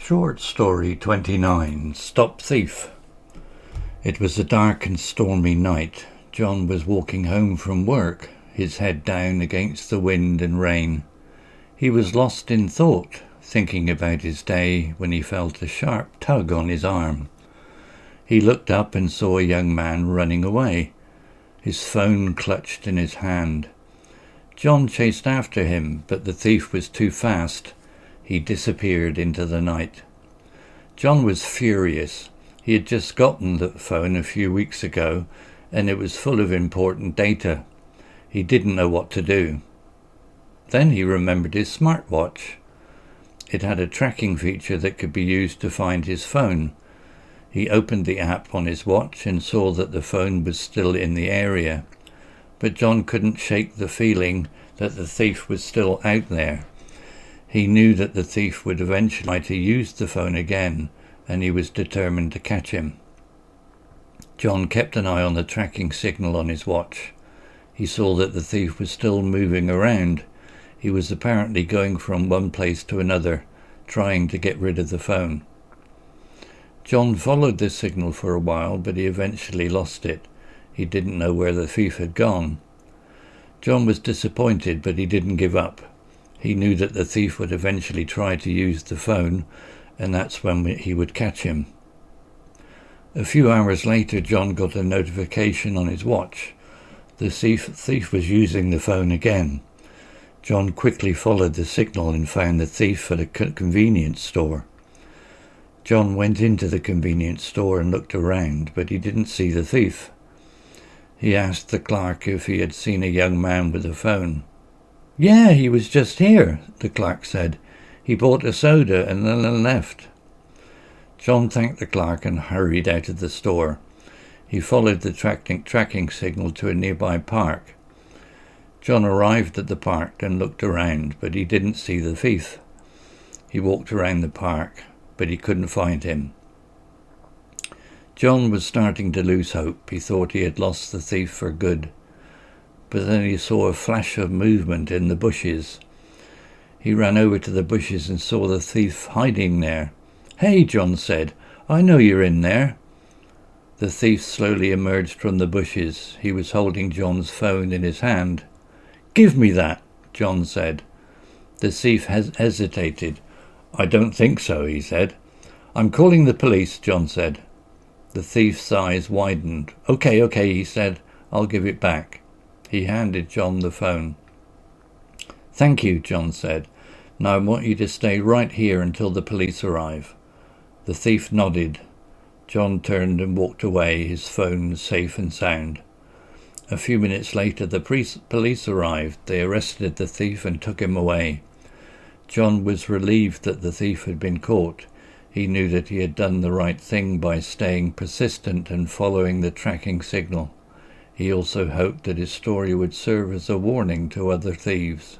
Short story 29. Stop Thief. It was a dark and stormy night. John was walking home from work, his head down against the wind and rain. He was lost in thought, thinking about his day, when he felt a sharp tug on his arm. He looked up and saw a young man running away, his phone clutched in his hand. John chased after him, but the thief was too fast. He disappeared into the night. John was furious. He had just gotten the phone a few weeks ago, and it was full of important data. He didn't know what to do. Then he remembered his smartwatch. It had a tracking feature that could be used to find his phone. He opened the app on his watch and saw that the phone was still in the area. But John couldn't shake the feeling that the thief was still out there. He knew that the thief would eventually try to use the phone again, and he was determined to catch him. John kept an eye on the tracking signal on his watch. He saw that the thief was still moving around. He was apparently going from one place to another, trying to get rid of the phone. John followed the signal for a while, but he eventually lost it. He didn't know where the thief had gone. John was disappointed, but he didn't give up. He knew that the thief would eventually try to use the phone, and that's when he would catch him. A few hours later, John got a notification on his watch. The thief was using the phone again. John quickly followed the signal and found the thief at a convenience store. John went into the convenience store and looked around, but he didn't see the thief. He asked the clerk if he had seen a young man with a phone. "Yeah, he was just here," the clerk said. "He bought a soda and then left." John thanked the clerk and hurried out of the store. He followed the tracking signal to a nearby park. John arrived at the park and looked around, but he didn't see the thief. He walked around the park, but he couldn't find him. John was starting to lose hope. He thought he had lost the thief for good. But then he saw a flash of movement in the bushes. He ran over to the bushes and saw the thief hiding there. "Hey," John said, "I know you're in there." The thief slowly emerged from the bushes. He was holding John's phone in his hand. "Give me that," John said. The thief hesitated. "I don't think so," he said. "I'm calling the police," John said. The thief's eyes widened. Okay, he said. "I'll give it back." He handed John the phone. "Thank you," John said. "Now I want you to stay right here until the police arrive." The thief nodded. John turned and walked away, his phone safe and sound. A few minutes later, the police arrived. They arrested the thief and took him away. John was relieved that the thief had been caught. He knew that he had done the right thing by staying persistent and following the tracking signal. He also hoped that his story would serve as a warning to other thieves.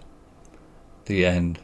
The end.